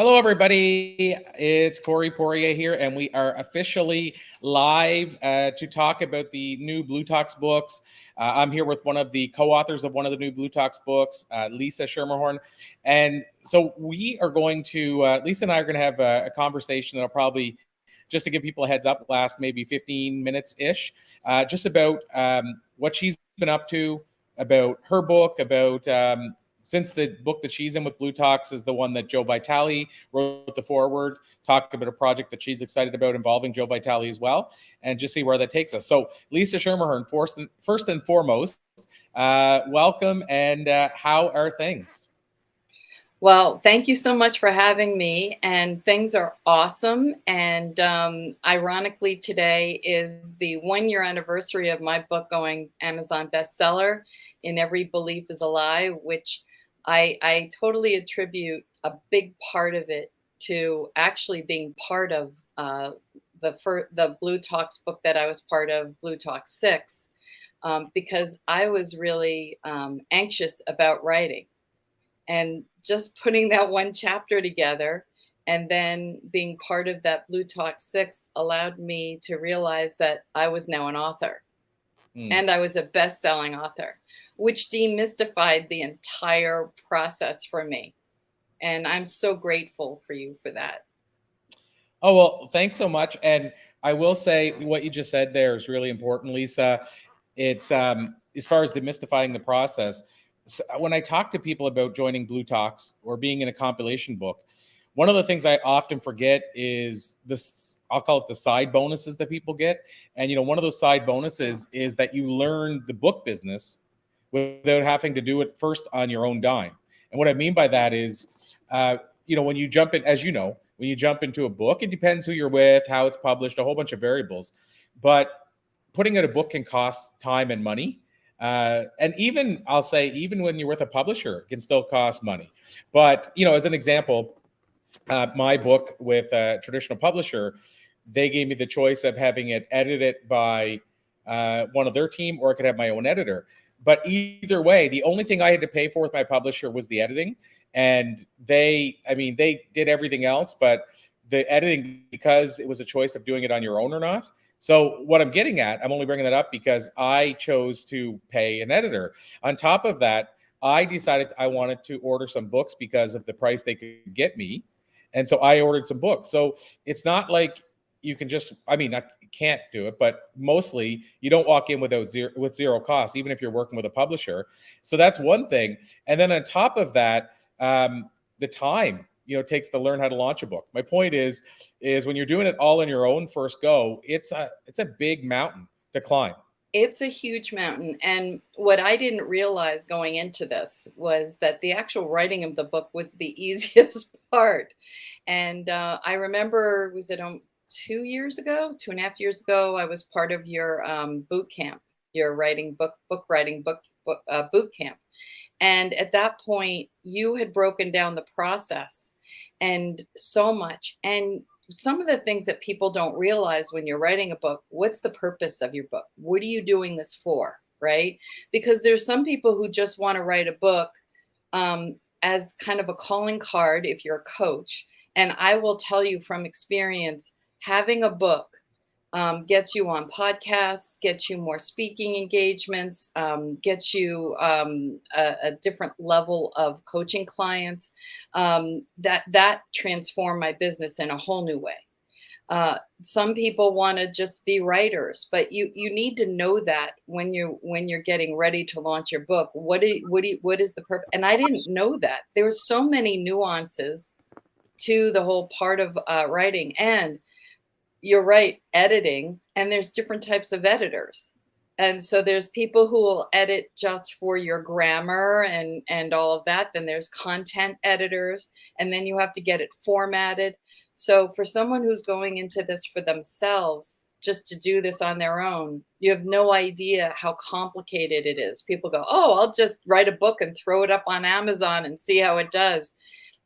Hello, everybody. It's Corey Poirier here, and we are officially live to talk about the new Blue Talks books. I'm here with one of the co-authors of one of the new Blue Talks books, Lisa Schermerhorn. And so we are going to, Lisa and I are going to have a conversation that'll probably, just to give people a heads up, last maybe 15 minutes-ish, just about what she's been up to, about her book, about since the book that she's in with Blue Talks is the one that Joe Vitale wrote the foreword, talk about a project that she's excited about involving Joe Vitale as well, and just see where that takes us. So, Lisa Schermerhorn, first and foremost, welcome, and how are things? Well, thank you so much for having me. And things are awesome. And ironically, today is the 1 year anniversary of my book going Amazon bestseller, In Every Belief is a Lie, which I totally attribute a big part of it to actually being part of the Blue Talks book that I was part of, Blue Talks 6, because I was really anxious about writing. And just putting that one chapter together and then being part of that Blue Talk 6 allowed me to realize that I was now an author and I was a best-selling author, which demystified the entire process for me. And I'm so grateful for you for that. Oh, well, thanks so much. And I will say what you just said there is really important, Lisa. It's as far as demystifying the process. When I talk to people about joining Blue Talks or being in a compilation book, one of the things I often forget is this, I'll call it the side bonuses that people get. And, one of those side bonuses is that you learn the book business without having to do it first on your own dime. And what I mean by that is, when you jump in, as you know, when you jump into a book, it depends who you're with, how it's published, a whole bunch of variables. But putting out a book can cost time and money. And even, I'll say, even when you're with a publisher, it can still cost money. But, as an example, my book with a traditional publisher, they gave me the choice of having it edited by one of their team, or I could have my own editor. But either way, the only thing I had to pay for with my publisher was the editing. And they did everything else, but the editing, because it was a choice of doing it on your own or not. So what I'm getting at, I'm only bringing that up because I chose to pay an editor. On top of that, I decided I wanted to order some books because of the price they could get me. And so I ordered some books. So it's not like you can just, I can't do it, but mostly you don't walk in with zero cost, even if you're working with a publisher. So that's one thing. And then on top of that, the time it takes to learn how to launch a book. My point is when you're doing it all on your own first go, it's a big mountain to climb. It's a huge mountain. And what I didn't realize going into this was that the actual writing of the book was the easiest part. And I remember, was it 2 years ago, 2.5 years ago, I was part of your boot camp, your book writing boot camp. And at that point, you had broken down the process and so much. And some of the things that people don't realize when you're writing a book, what's the purpose of your book? What are you doing this for? Right? Because there's some people who just want to write a book as kind of a calling card if you're a coach. And I will tell you from experience, having a book gets you on podcasts, gets you more speaking engagements, gets you a different level of coaching clients. That transformed my business in a whole new way. Some people want to just be writers, but you need to know that when you're getting ready to launch your book, what is the purpose? And I didn't know that. There were so many nuances to the whole part of writing. And you're right, editing, and there's different types of editors. And so there's people who will edit just for your grammar and all of that. Then there's content editors, and then you have to get it formatted. So for someone who's going into this for themselves, just to do this on their own, you have no idea how complicated it is. People go, oh, I'll just write a book and throw it up on Amazon and see how it does.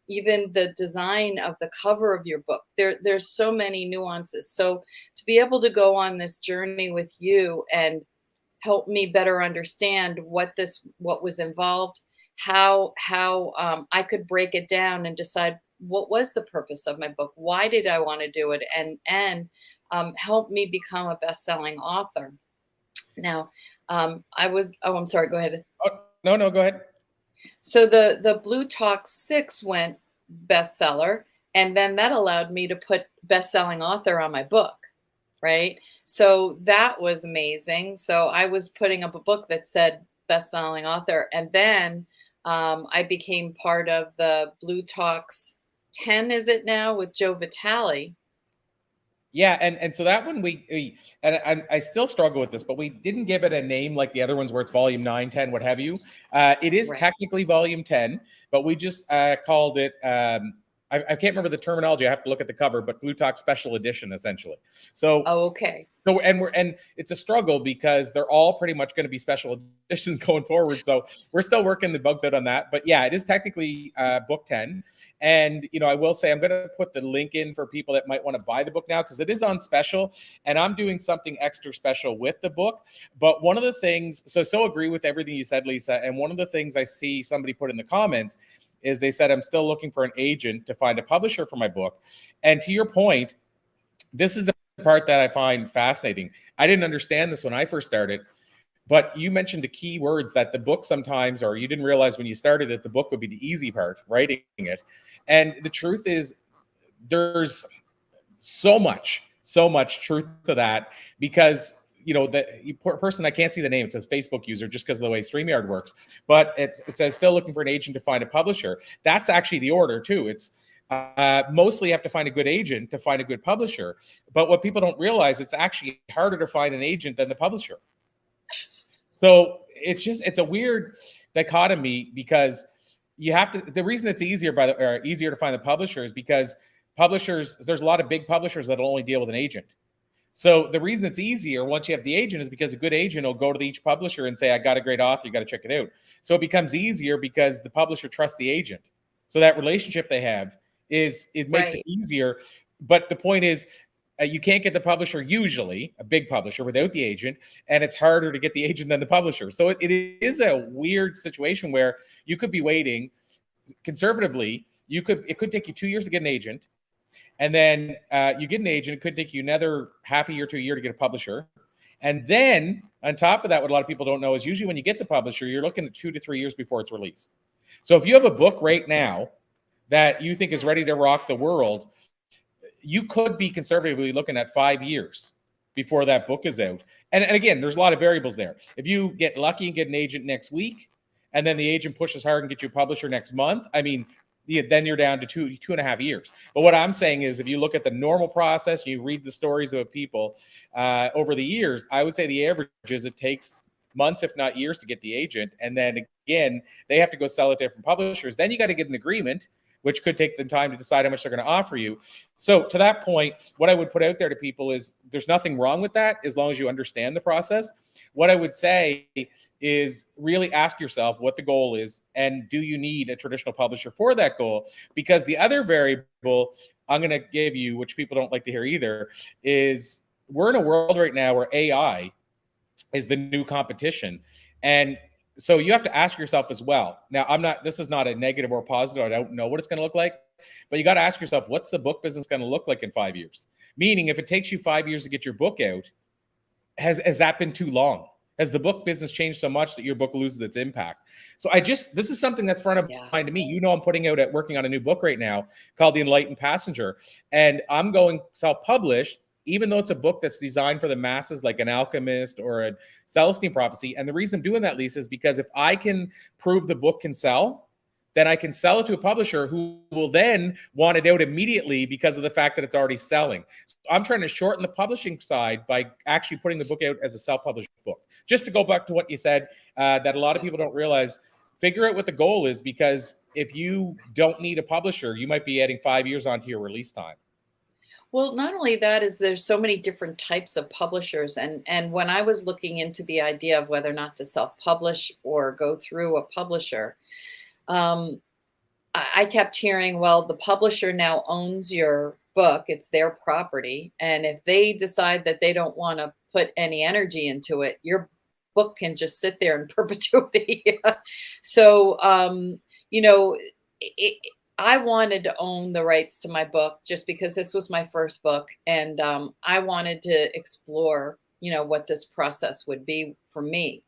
Even the design of the cover of your book, there's so many nuances. So to be able to go on this journey with you and help me better understand what was involved, how I could break it down and decide what was the purpose of my book? Why did I want to do it? And help me become a best-selling author. Now, I'm sorry, go ahead. Oh, no, no, go ahead. So the Blue Talk 6 went bestseller, and then that allowed me to put best-selling author on my book, right? So that was amazing. So I was putting up a book that said best-selling author, and then I became part of the Blue Talks 10, is it now, with Joe Vitale? Yeah, and so that one I still struggle with this, but we didn't give it a name like the other ones where it's volume 9, 10, what have you. It is Right. technically volume 10, but we just called it. I can't remember the terminology. I have to look at the cover, but Blue Talk Special Edition, essentially. So Oh, okay. so and it's a struggle because they're all pretty much going to be special editions going forward. So we're still working the bugs out on that. But yeah, it is technically book 10. And I will say I'm going to put the link in for people that might want to buy the book now because it is on special, and I'm doing something extra special with the book. But one of the things, so agree with everything you said, Lisa. And one of the things I see somebody put in the comments is they said I'm still looking for an agent to find a publisher for my book. And to your point, this is the part that I find fascinating. I didn't understand this when I first started, but you mentioned the key words that the book sometimes, or you didn't realize when you started it, the book would be the easy part, writing it. And the truth is, there's so much truth to that because the person, I can't see the name, it says Facebook user just because of the way StreamYard works, but it says still looking for an agent to find a publisher. That's actually the order too. It's mostly you have to find a good agent to find a good publisher. But what people don't realize, it's actually harder to find an agent than the publisher. So it's a weird dichotomy because you have to, the reason it's easier to find the publisher is because there's a lot of big publishers that'll only deal with an agent. So the reason it's easier once you have the agent is because a good agent will go to each publisher and say, I got a great author, you got to check it out. So it becomes easier because the publisher trusts the agent. So that relationship they have it makes it Right. easier. But the point is, you can't get the publisher, usually a big publisher, without the agent, and it's harder to get the agent than the publisher. So it is a weird situation where you could be waiting conservatively. It could take you 2 years to get an agent, and then you get an agent. It could take you another half a year to a year to get a publisher. And then on top of that, what a lot of people don't know is usually when you get the publisher, you're looking at 2 to 3 years before it's released. So if you have a book right now that you think is ready to rock the world, you could be conservatively looking at 5 years before that book is out. And again, there's a lot of variables there. If you get lucky and get an agent next week, and then the agent pushes hard and gets you a publisher next month, I mean, then you're down to 2.5 years. But what I'm saying is, if you look at the normal process, you read the stories of people over the years, I would say the average is it takes months, if not years, to get the agent. And then again, they have to go sell it to different publishers. Then you got to get an agreement, which could take them time to decide how much they're going to offer you. So to that point, what I would put out there to people is there's nothing wrong with that as long as you understand the process. What I would say is really ask yourself what the goal is, and do you need a traditional publisher for that goal? Because the other variable I'm going to give you, which people don't like to hear either, is we're in a world right now where AI is the new competition. And so you have to ask yourself as well. Now, this is not a negative or positive. I don't know what it's going to look like, but you got to ask yourself, what's the book business going to look like in 5 years? Meaning, if it takes you 5 years to get your book out, has that been too long? Has the book business changed so much that your book loses its impact? So this is something that's front of mind to me. I'm working on a new book right now called The Enlightened Passenger, and I'm going self-published, even though it's a book that's designed for the masses, like an Alchemist or a Celestine Prophecy. And the reason I'm doing that, Lisa, is because if I can prove the book can sell, then I can sell it to a publisher who will then want it out immediately because of the fact that it's already selling. So I'm trying to shorten the publishing side by actually putting the book out as a self-published book. Just to go back to what you said, that a lot of people don't realize, figure out what the goal is, because if you don't need a publisher, you might be adding 5 years onto your release time. Well, not only that, is there's so many different types of publishers. And when I was looking into the idea of whether or not to self-publish or go through a publisher, I kept hearing, well, the publisher now owns your book. It's their property. And if they decide that they don't want to put any energy into it, your book can just sit there in perpetuity. So, you know, I wanted to own the rights to my book just because this was my first book, and I wanted to explore, what this process would be for me.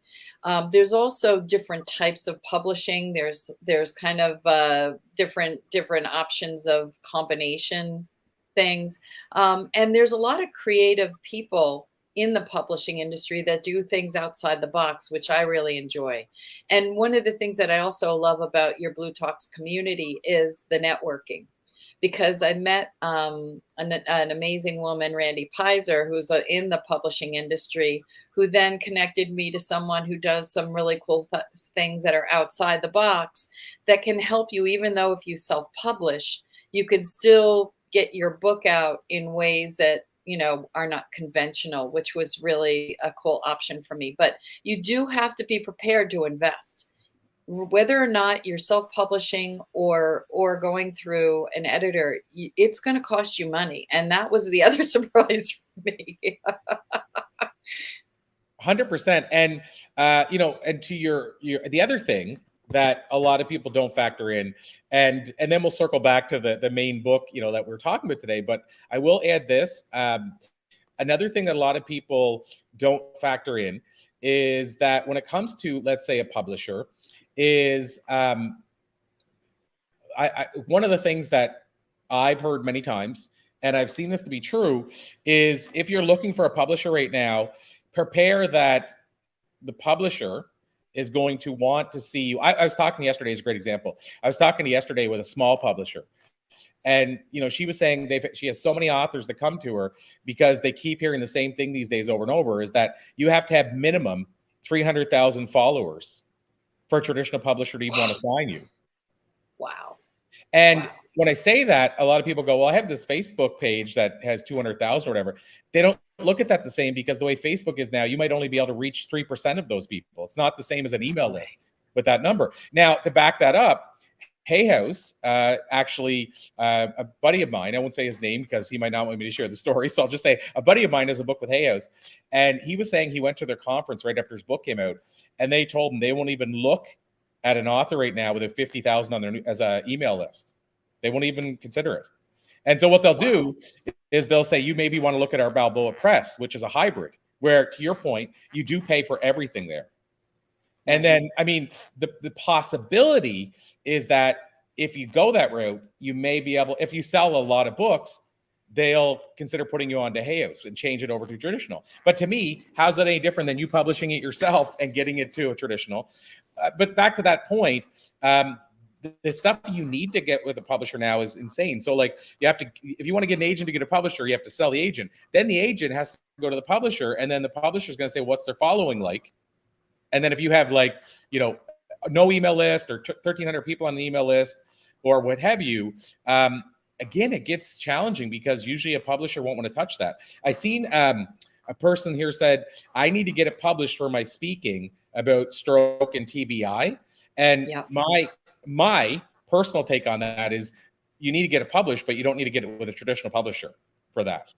There's also different types of publishing. There's kind of different options of combination things, and there's a lot of creative people in the publishing industry that do things outside the box, which I really enjoy. And one of the things that I also love about your Blue Talks community is the networking, because I met an amazing woman, Randy Pizer, who's in the publishing industry, who then connected me to someone who does some really cool things that are outside the box that can help you, even though if you self-publish, you can still get your book out in ways that are not conventional, which was really a cool option for me. But you do have to be prepared to invest, whether or not you're self-publishing or going through an editor. It's going to cost you money, and that was the other surprise for me. 100%. And and to your the other thing that a lot of people don't factor in, and then we'll circle back to the main book that we're talking about today, but I will add this. Another thing that a lot of people don't factor in is that when it comes to, let's say, a publisher, is one of the things that I've heard many times, and I've seen this to be true, is if you're looking for a publisher right now, prepare that the publisher is going to want to see you. I was talking yesterday, is a great example. I was talking yesterday with a small publisher, and she was saying she has so many authors that come to her because they keep hearing the same thing these days over and over, is that you have to have minimum 300,000 followers for a traditional publisher to even want to sign you. Wow. And wow. When I say that, a lot of people go, well, I have this Facebook page that has 200,000 or whatever. They don't look at that the same, because the way Facebook is now, you might only be able to reach 3% of those people. It's not the same as an email list with that number. Now, to back that up, Hay House, actually, a buddy of mine, I won't say his name because he might not want me to share the story, so I'll just say a buddy of mine has a book with Hay House, and he was saying he went to their conference right after his book came out, and they told him they won't even look at an author right now with a 50,000 on their as an email list. They won't even consider it. And so what they'll do is they'll say, you maybe want to look at our Balboa Press, which is a hybrid, where, to your point, you do pay for everything there. And then, I mean, the possibility is that if you go that route, you may be able, if you sell a lot of books, they'll consider putting you onto Hay House and change it over to traditional. But to me, how's that any different than you publishing it yourself and getting it to a traditional? But back to that point, the stuff you need to get with a publisher now is insane. So like, you have to, if you want to get an agent to get a publisher, you have to sell the agent. Then the agent has to go to the publisher, and then the publisher is going to say, what's their following like? And then if you have like, no email list or 1,300 people on the email list or what have you, again, it gets challenging because usually a publisher won't want to touch that. I seen a person here said, I need to get it published for my speaking about stroke and TBI. And my personal take on that is you need to get it published, but you don't need to get it with a traditional publisher for that.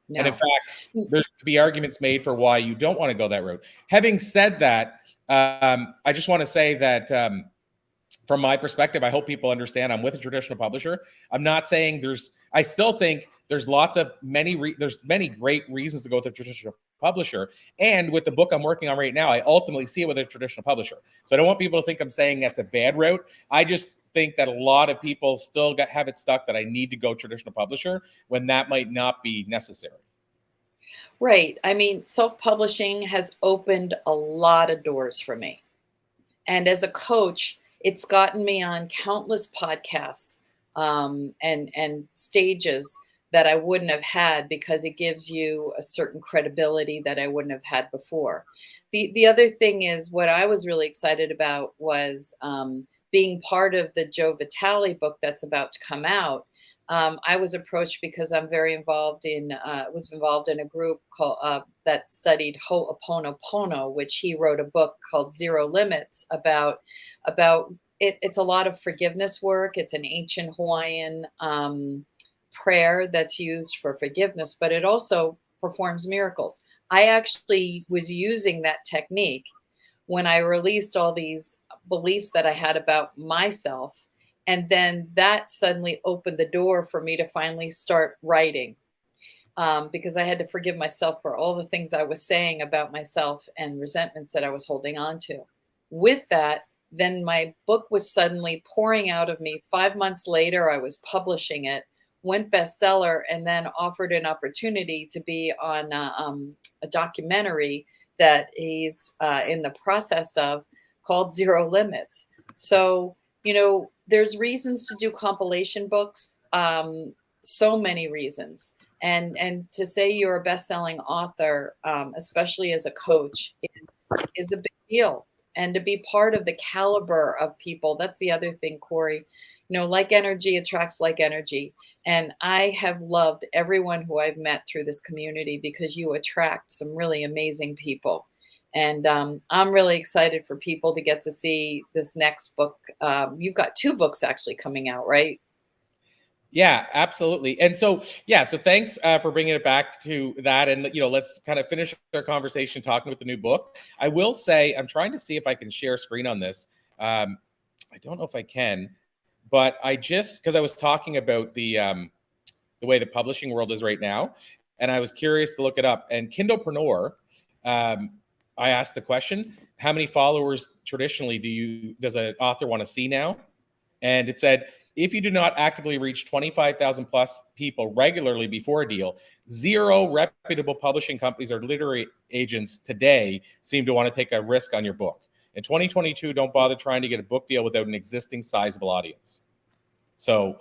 No. And in fact, there's to be arguments made for why you don't want to go that route. Having said that, I just want to say that from my perspective, I hope people understand I'm with a traditional publisher. I'm not saying I still think there's many great reasons to go with a traditional publisher. And with the book I'm working on right now, I ultimately see it with a traditional publisher. So I don't want people to think I'm saying that's a bad route. I just think that a lot of people still have it stuck that I need to go traditional publisher when that might not be necessary. Right. I mean, self-publishing has opened a lot of doors for me. And as a coach, it's gotten me on countless podcasts and stages that I wouldn't have had, because it gives you a certain credibility that I wouldn't have had before. The other thing is, what I was really excited about was being part of the Joe Vitale book that's about to come out. I was approached because I'm very involved in a group called that studied Ho'oponopono, which he wrote a book called Zero Limits about it. It's a lot of forgiveness work. It's an ancient Hawaiian prayer that's used for forgiveness, but it also performs miracles. I actually was using that technique when I released all these beliefs that I had about myself. And then that suddenly opened the door for me to finally start writing, because I had to forgive myself for all the things I was saying about myself and resentments that I was holding on to. With that, then my book was suddenly pouring out of me. 5 months later, I was publishing it, went bestseller, and then offered an opportunity to be on a documentary that he's in the process of, called Zero Limits. So, there's reasons to do compilation books, so many reasons. And to say you're a best-selling author, especially as a coach, is a big deal. And to be part of the caliber of people, that's the other thing, Corey. Like energy attracts like energy. And I have loved everyone who I've met through this community, because you attract some really amazing people. And I'm really excited for people to get to see this next book. You've got 2 books actually coming out, right? Yeah, absolutely. And so, yeah, so thanks for bringing it back to that. And, let's kind of finish our conversation talking with the new book. I will say, I'm trying to see if I can share screen on this. I don't know if I can, but because I was talking about the way the publishing world is right now, and I was curious to look it up. And Kindlepreneur, I asked the question, how many followers traditionally does an author want to see now? And it said, if you do not actively reach 25,000 plus people regularly before a deal, 0 reputable publishing companies or literary agents today seem to want to take a risk on your book. In 2022, don't bother trying to get a book deal without an existing sizable audience. So,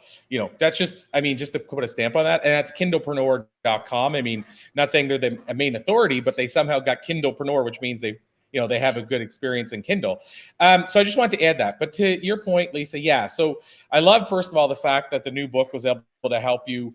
that's just to put a stamp on that. And that's kindlepreneur.com. Not saying they're the main authority, but they somehow got Kindlepreneur, which means they have a good experience in Kindle. So I just wanted to add that. But to your point, Lisa, yeah. So I love, first of all, the fact that the new book was able to help you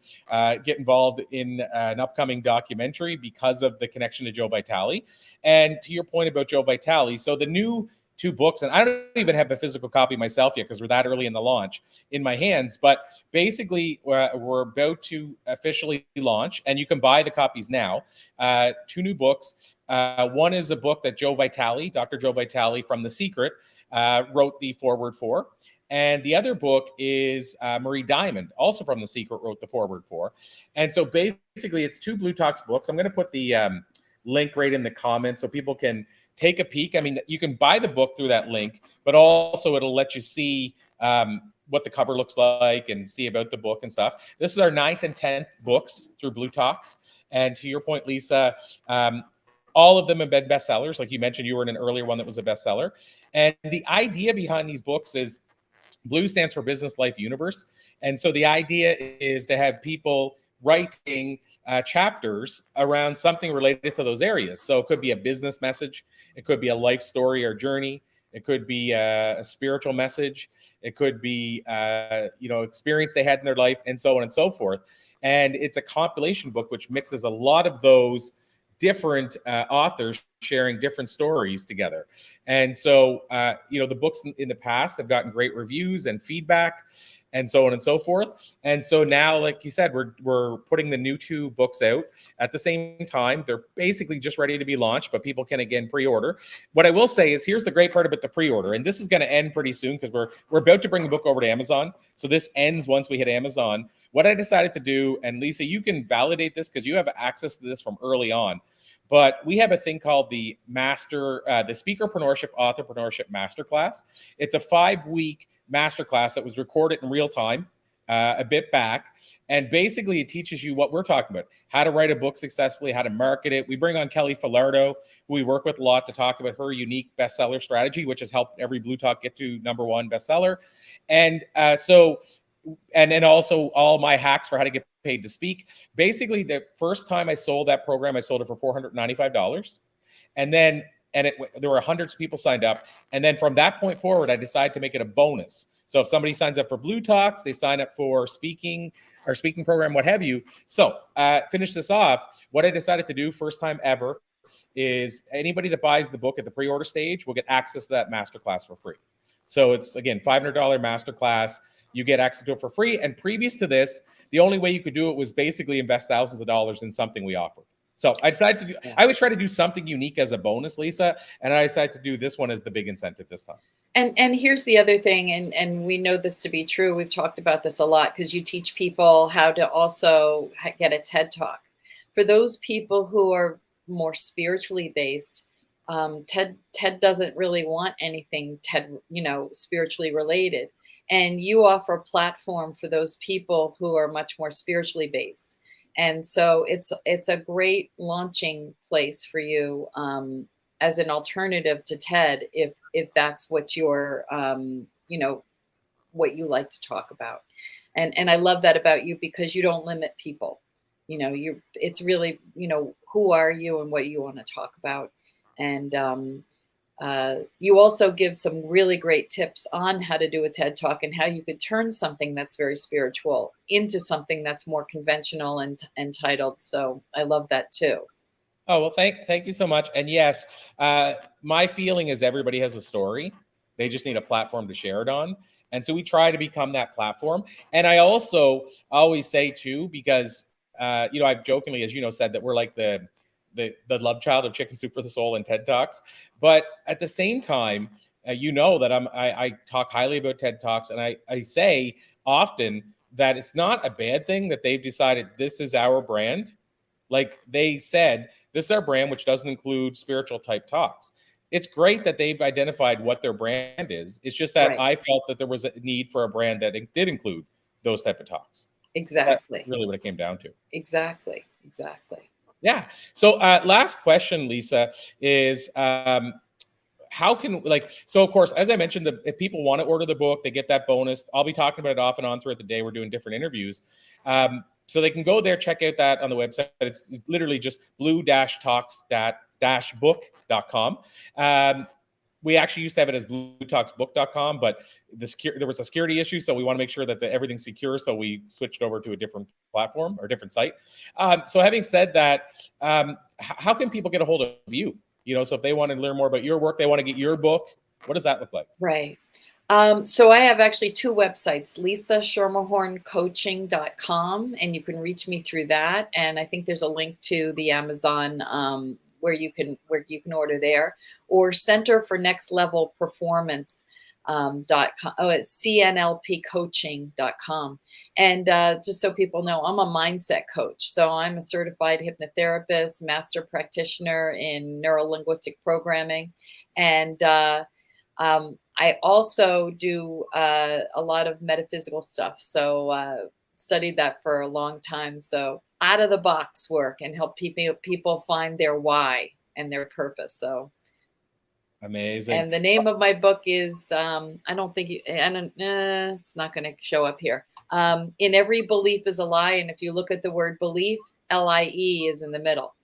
get involved in an upcoming documentary because of the connection to Joe Vitale. And to your point about Joe Vitale, so the new 2 books, and I don't even have a physical copy myself yet because we're that early in the launch in my hands, but basically we're about to officially launch, and you can buy the copies now. 2 new books. One is a book that Dr. Joe Vitale from The Secret, wrote the foreword for. And the other book is Marie Diamond, also from The Secret, wrote the foreword for. And so basically it's 2 Blue Talks books. I'm going to put the link right in the comments so people can take a peek. You can buy the book through that link, but also it'll let you see what the cover looks like and see about the book and stuff. This is our 9th and 10th books through Blue Talks. And to your point, Lisa, all of them have been bestsellers. Like you mentioned, you were in an earlier one that was a bestseller. And the idea behind these books is Blue stands for Business Life Universe. And so the idea is to have people writing chapters around something related to those areas. So it could be a business message. It could be a life story or journey. It could be a spiritual message. It could be, experience they had in their life, and so on and so forth. And it's a compilation book, which mixes a lot of those different authors sharing different stories together. And so, the books in the past have gotten great reviews and feedback, and so on and so forth. And so now, like you said, we're putting the new 2 books out at the same time. They're basically just ready to be launched, but people can again pre-order. What I will say is, here's the great part about the pre-order, and this is going to end pretty soon because we're about to bring the book over to Amazon. So this ends once we hit Amazon. What I decided to do, and Lisa, you can validate this because you have access to this from early on, but we have a thing called the Speakerpreneurship Authorpreneurship Masterclass. It's a 5-week masterclass that was recorded in real time a bit back. And basically it teaches you what we're talking about, how to write a book successfully, how to market it. We bring on Kelly Filardo, who we work with a lot, to talk about her unique bestseller strategy, which has helped every Blue Talk get to #1 bestseller. And then also all my hacks for how to get paid to speak. Basically, the first time I sold that program, I sold it for $495. And then there were hundreds of people signed up. And then from that point forward, I decided to make it a bonus. So if somebody signs up for Blue Talks, they sign up for speaking program, what have you. So finish this off. What I decided to do, first time ever, is anybody that buys the book at the pre-order stage will get access to that masterclass for free. So it's, again, $500 masterclass. You get access to it for free. And previous to this, the only way you could do it was basically invest thousands of dollars in something we offered. So I decided I would try to do something unique as a bonus, Lisa, and I decided to do this one as the big incentive this time. And here's the other thing, and we know this to be true. We've talked about this a lot because you teach people how to also get a TED Talk. For those people who are more spiritually based, TED doesn't really want anything TED, spiritually related. And you offer a platform for those people who are much more spiritually based. And so it's a great launching place for you, as an alternative to TED, if that's what you're, what you like to talk about. And I love that about you because you don't limit people. It's really, who are you and what you want to talk about. And you also give some really great tips on how to do a TED Talk and how you could turn something that's very spiritual into something that's more conventional and entitled. So I love that too. Oh, well, thank you so much. And yes, my feeling is everybody has a story. They just need a platform to share it on. And so we try to become that platform. And I also always say too, because I've jokingly, as you know, said that we're like the love child of Chicken Soup for the Soul and TED Talks. But at the same time, that I talk highly about TED Talks, and I say often that it's not a bad thing that they've decided this is our brand. Like they said, this is our brand, which doesn't include spiritual type talks. It's great that they've identified what their brand is. It's just that Right. I felt that there was a need for a brand that did include those type of talks. Exactly. That's really what it came down to. Exactly. Yeah. So last question, Lisa, is how can, so of course, as I mentioned, if people want to order the book, they get that bonus. I'll be talking about it off and on throughout the day. We're doing different interviews. So they can go there, check out that on the website. It's literally just blue-talks-book.com. We actually used to have it as bluetalksbook.com, but there was a security issue, so we want to make sure that everything's secure, so we switched over to a different platform or different site. So having said that, how can people get a hold of you? So if they want to learn more about your work, they want to get your book, what does that look like? Right. So I have actually two websites, lisaschermerhorncoaching.com, and you can reach me through that. And I think there's a link to the Amazon, where you can order there, or Center for Next Level Performance .com. Oh, it's cnlpcoaching.com. And just so people know, I'm a mindset coach. So I'm a certified hypnotherapist, master practitioner in neuro-linguistic programming. And I also do a lot of metaphysical stuff. So studied that for a long time. So out of the box work and help people find their why and their purpose. So amazing. And the name of my book is it's not going to show up here. In Every Belief is a Lie, and if you look at the word belief, LIE is in the middle.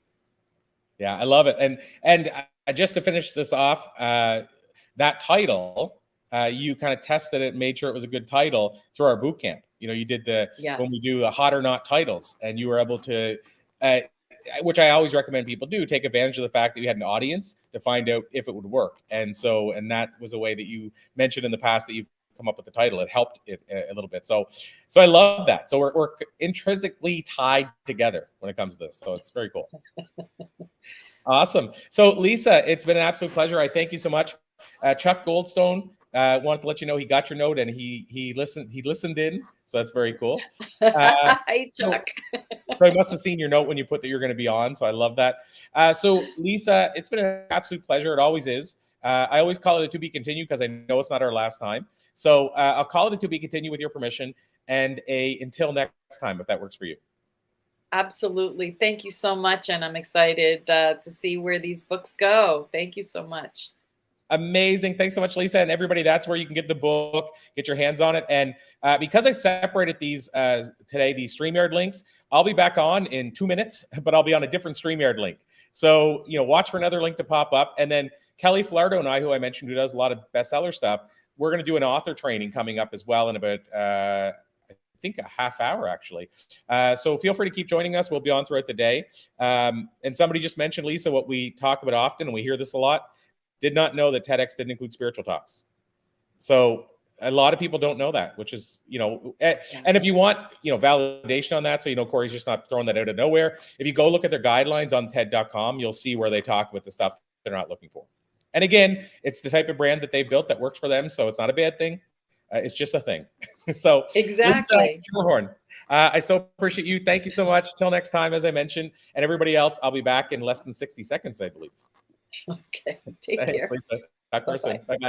Yeah, I love it. And just to finish this off, that title, you kind of tested it, made sure it was a good title through our boot camp. You did when we do the hot or not titles, and you were able to, which I always recommend people do, take advantage of the fact that you had an audience to find out if it would work. And that was a way that you mentioned in the past that you've come up with the title. It helped it a little bit. So I love that. So we're intrinsically tied together when it comes to this. So it's very cool. Awesome. So Lisa, it's been an absolute pleasure. I thank you so much. Chuck Goldstone wanted to let you know he got your note and he listened in. So that's very cool. Hi, Chuck. So I must have seen your note when you put that you're going to be on. So I love that. So Lisa, it's been an absolute pleasure. It always is. I always call it a to be continued because I know it's not our last time. So I'll call it a to be continued with your permission, and until next time, if that works for you. Absolutely. Thank you so much. And I'm excited to see where these books go. Thank you so much. Amazing. Thanks so much, Lisa. And everybody, that's where you can get the book, get your hands on it. And because I separated these today, these StreamYard links, I'll be back on in 2 minutes, but I'll be on a different StreamYard link. So, watch for another link to pop up. And then Kelly Flardo and I, who I mentioned, who does a lot of bestseller stuff, we're going to do an author training coming up as well in about, I think, a half hour, actually. So feel free to keep joining us. We'll be on throughout the day. And somebody just mentioned, Lisa, what we talk about often, and we hear this a lot, did not know that TEDx didn't include spiritual talks. So a lot of people don't know that, which is, and if you want, validation on that, so, Corey's just not throwing that out of nowhere. If you go look at their guidelines on TED.com, you'll see where they talk about the stuff they're not looking for. And again, it's the type of brand that they built that works for them, so it's not a bad thing. It's just a thing. So, Exactly. Schermerhorn, I so appreciate you. Thank you so much. Till next time, as I mentioned, and everybody else, I'll be back in less than 60 seconds, I believe. Okay. Take Thanks, care. Lisa. Talk to you soon. Bye-bye. Bye-bye.